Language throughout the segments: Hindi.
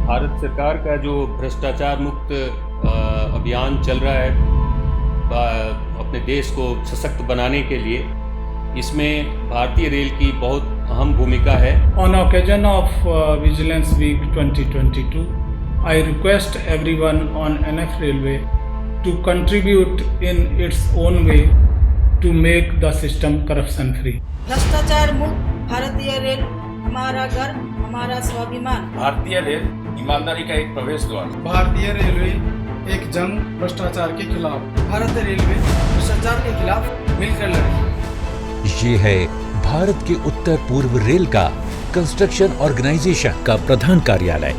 भारत सरकार का जो भ्रष्टाचार मुक्त अभियान चल रहा है अपने देश को सशक्त बनाने के लिए, इसमें भारतीय रेल की बहुत अहम भूमिका है। On occasion of Vigilance Week 2022, I request everyone on NF Railway to contribute in its own way to make the system corruption free. भ्रष्टाचार मुक्त भारतीय रेल हमारा गर्व, हमारा स्वाभिमान। भारतीय रेल ईमानदारी का एक प्रवेश द्वार। भारतीय रेलवे एक जंग भ्रष्टाचार के खिलाफ। भारतीय रेलवे भ्रष्टाचार के खिलाफ मिलकर लड़े। ये है भारत के उत्तर पूर्व रेल का कंस्ट्रक्शन ऑर्गेनाइजेशन का प्रधान कार्यालय,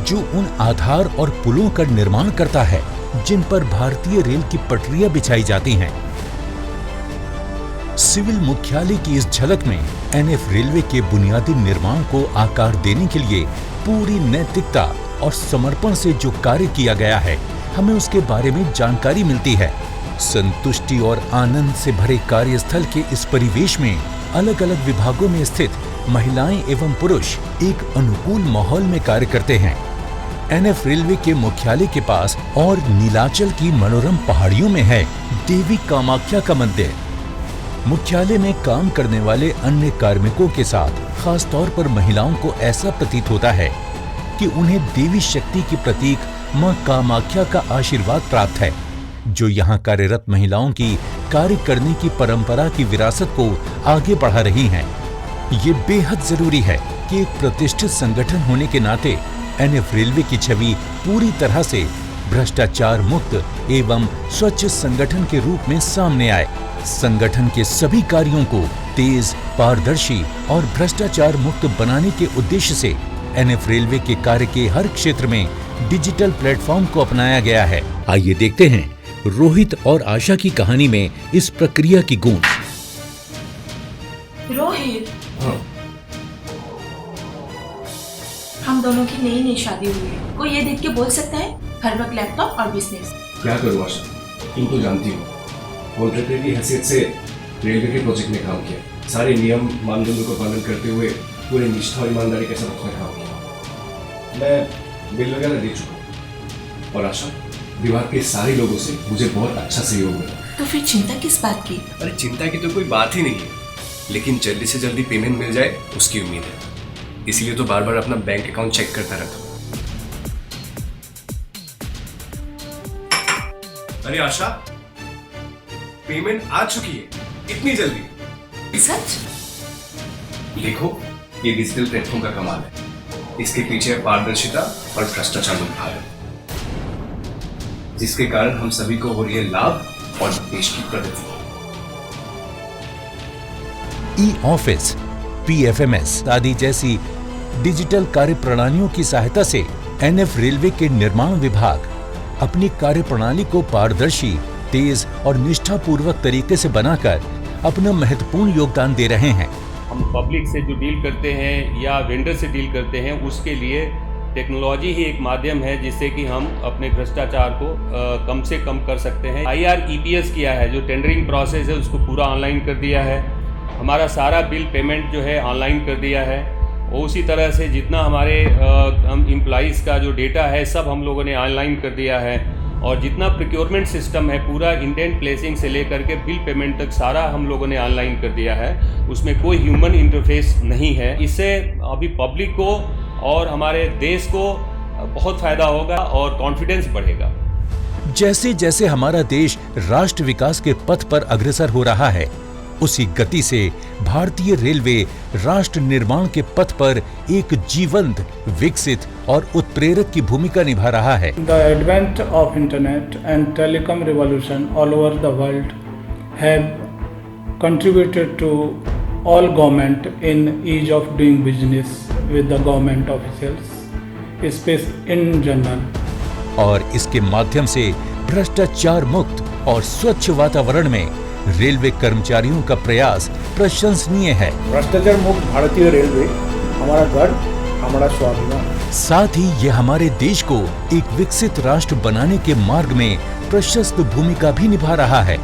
जो उन आधार और पुलों का निर्माण करता है जिन पर भारतीय रेल की पटरियां बिछाई जाती हैं। सिविल मुख्यालय की इस झलक में एनएफ रेलवे के बुनियादी निर्माण को आकार देने के लिए पूरी नैतिकता और समर्पण से जो कार्य किया गया है, हमें उसके बारे में जानकारी मिलती है। संतुष्टि और आनंद से भरे कार्यस्थल के इस परिवेश में अलग अलग विभागों में स्थित महिलाएं एवं पुरुष एक अनुकूल माहौल में कार्य करते हैं। एनएफ रेलवे के मुख्यालय के पास और नीलाचल की मनोरम पहाड़ियों में है देवी कामाख्या का मंदिर। मुख्यालय में काम करने वाले अन्य कार्मिकों के साथ खास तौर पर महिलाओं को ऐसा प्रतीत होता है कि उन्हें देवी शक्ति की प्रतीक मां कामाख्या का आशीर्वाद प्राप्त है, जो यहाँ कार्यरत महिलाओं की कार्य करने की परंपरा की विरासत को आगे बढ़ा रही हैं। ये बेहद जरूरी है कि एक प्रतिष्ठित संगठन होने के नाते एनएफ रेलवे की छवि पूरी तरह से भ्रष्टाचार मुक्त एवं स्वच्छ संगठन के रूप में सामने आए। संगठन के सभी कार्यों को तेज, पारदर्शी और भ्रष्टाचार मुक्त बनाने के उद्देश्य से एनएफ रेलवे के कार्य के हर क्षेत्र में डिजिटल प्लेटफॉर्म को अपनाया गया है। आइए देखते हैं रोहित और आशा की कहानी में इस प्रक्रिया की गूंज। रोहित, हम दोनों की नई नई शादी हुई है। कोई ये देख के बोल सकता है हर वक्त लैपटॉप और बिजनेस। क्या करूँ आशा, तुम तो जानती हो कॉन्ट्रैक्टर की हैसियत से रेलवे के प्रोजेक्ट में काम किया। सारे नियम मानदंडों का पालन करते हुए पूरे निष्ठा और ईमानदारी के साथ उसमें काम किया। मैं बिल वगैरह दे चुका हूँ और आशा, विभाग के सारे लोगों से मुझे बहुत अच्छा सहयोग मिला। तो फिर चिंता किस बात की? अरे चिंता की तो कोई बात ही नहीं है, लेकिन जल्दी से जल्दी पेमेंट मिल जाए उसकी उम्मीद है। इसलिए तो बार बार अपना बैंक अकाउंट चेक करता रहता हूँ। अरे आशा, पेमेंट आ चुकी है, इतनी जल्दी? सच? देखो, ये डिजिटल प्लेटफॉर्म का कमाल है। इसके पीछे पारदर्शिता और भ्रष्टाचार मुक्त भारत, जिसके कारण हम सभी को हो रही है लाभ और देश की प्रगति। ई ऑफिस, पीएफएमएस आदि जैसी डिजिटल कार्य प्रणालियों की सहायता से एनएफ रेलवे के निर्माण विभाग अपनी कार्य प्रणाली को पारदर्शी, तेज और निष्ठापूर्वक तरीके से बनाकर अपना महत्वपूर्ण योगदान दे रहे हैं। हम पब्लिक से जो डील करते हैं या वेंडर से डील करते हैं, उसके लिए टेक्नोलॉजी ही एक माध्यम है जिससे कि हम अपने भ्रष्टाचार को कम से कम कर सकते हैं। IREPS किया है, जो टेंडरिंग प्रोसेस है उसको पूरा ऑनलाइन कर दिया है। हमारा सारा बिल पेमेंट जो है ऑनलाइन कर दिया है। और उसी तरह से जितना हमारे हम एम्प्लॉइज़ का जो डेटा है सब हम लोगों ने ऑनलाइन कर दिया है। और जितना प्रोक्योरमेंट सिस्टम है पूरा इंडेंट प्लेसिंग से लेकर के बिल पेमेंट तक सारा हम लोगों ने ऑनलाइन कर दिया है। उसमें कोई ह्यूमन इंटरफेस नहीं है। इससे अभी पब्लिक को और हमारे देश को बहुत फायदा होगा और कॉन्फिडेंस बढ़ेगा। जैसे जैसे हमारा देश राष्ट्र विकास के पथ पर अग्रसर हो रहा है, उसी गति से भारतीय रेलवे राष्ट्र निर्माण के पथ पर एक जीवंत, विकसित और उत्प्रेरक की भूमिका निभा रहा है। The advent of internet and telecom revolution all over the world have contributed to all government in ease of doing business with the government officials, space in general। और इसके माध्यम से भ्रष्टाचार मुक्त और स्वच्छ वातावरण में रेलवे कर्मचारियों का प्रयास प्रशंसनीय है। भ्रष्टाचार मुक्त भारतीय रेलवे हमारा गर्व, हमारा स्वाभिमान। साथ ही ये हमारे देश को एक विकसित राष्ट्र बनाने के मार्ग में प्रशस्त भूमिका भी निभा रहा है।